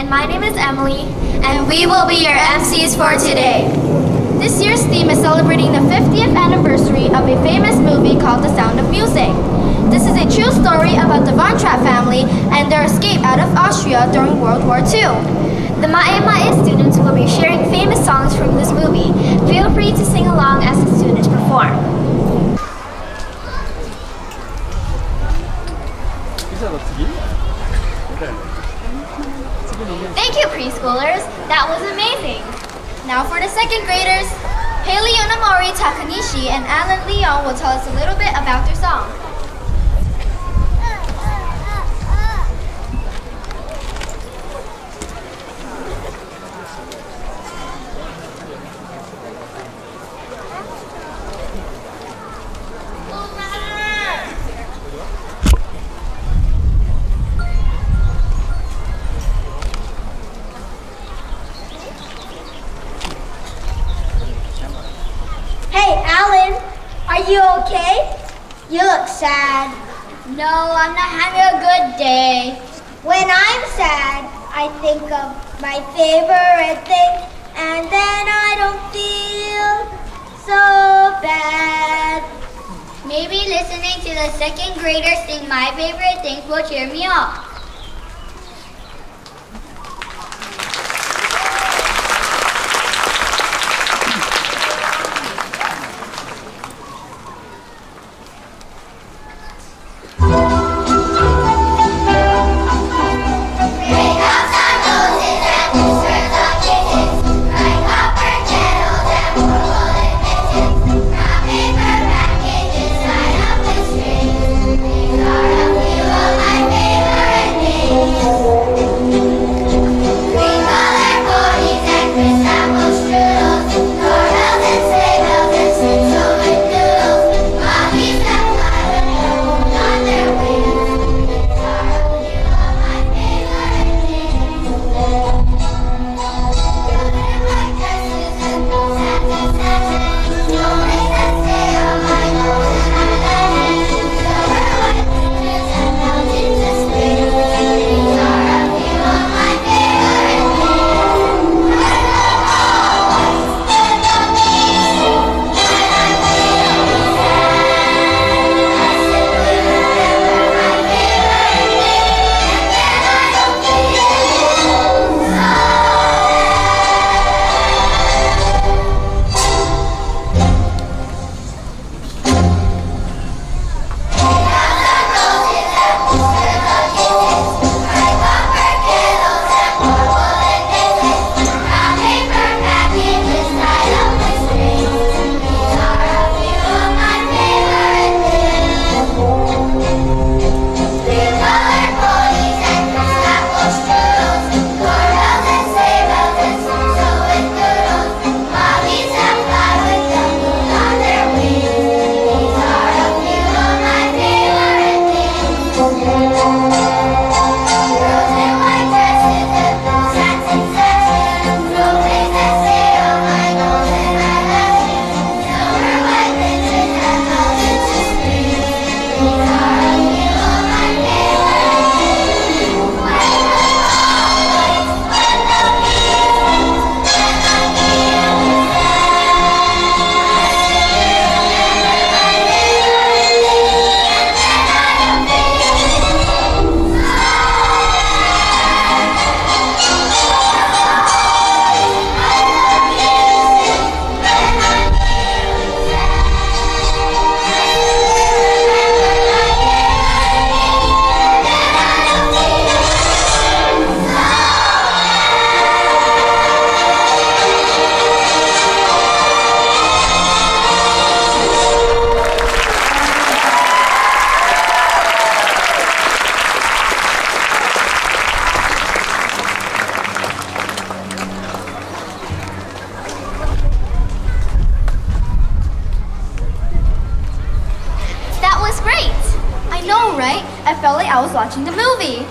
And my name is Emily, and we will be your MCs for today. This year's theme is celebrating the 50th anniversary of a famous movie called The Sound of Music. This is a true story about the Von Trapp family and their escape out of Austria during World War II. The Ma'e students will be sharing famous songs from this movie. Feel free to sing along as the students perform. Thank you, preschoolers. That was amazing. Now for the second graders. Haley Unamori Takanishi and Alan Leon will tell us a little bit about their song. Hey, Alan, are you okay? You look sad. No, I'm not having a good day. When I'm sad, I think of my favorite thing, and then I don't feel so bad. Maybe listening to the second graders sing my favorite things will cheer me up. I know, right? I felt like I was watching the movie.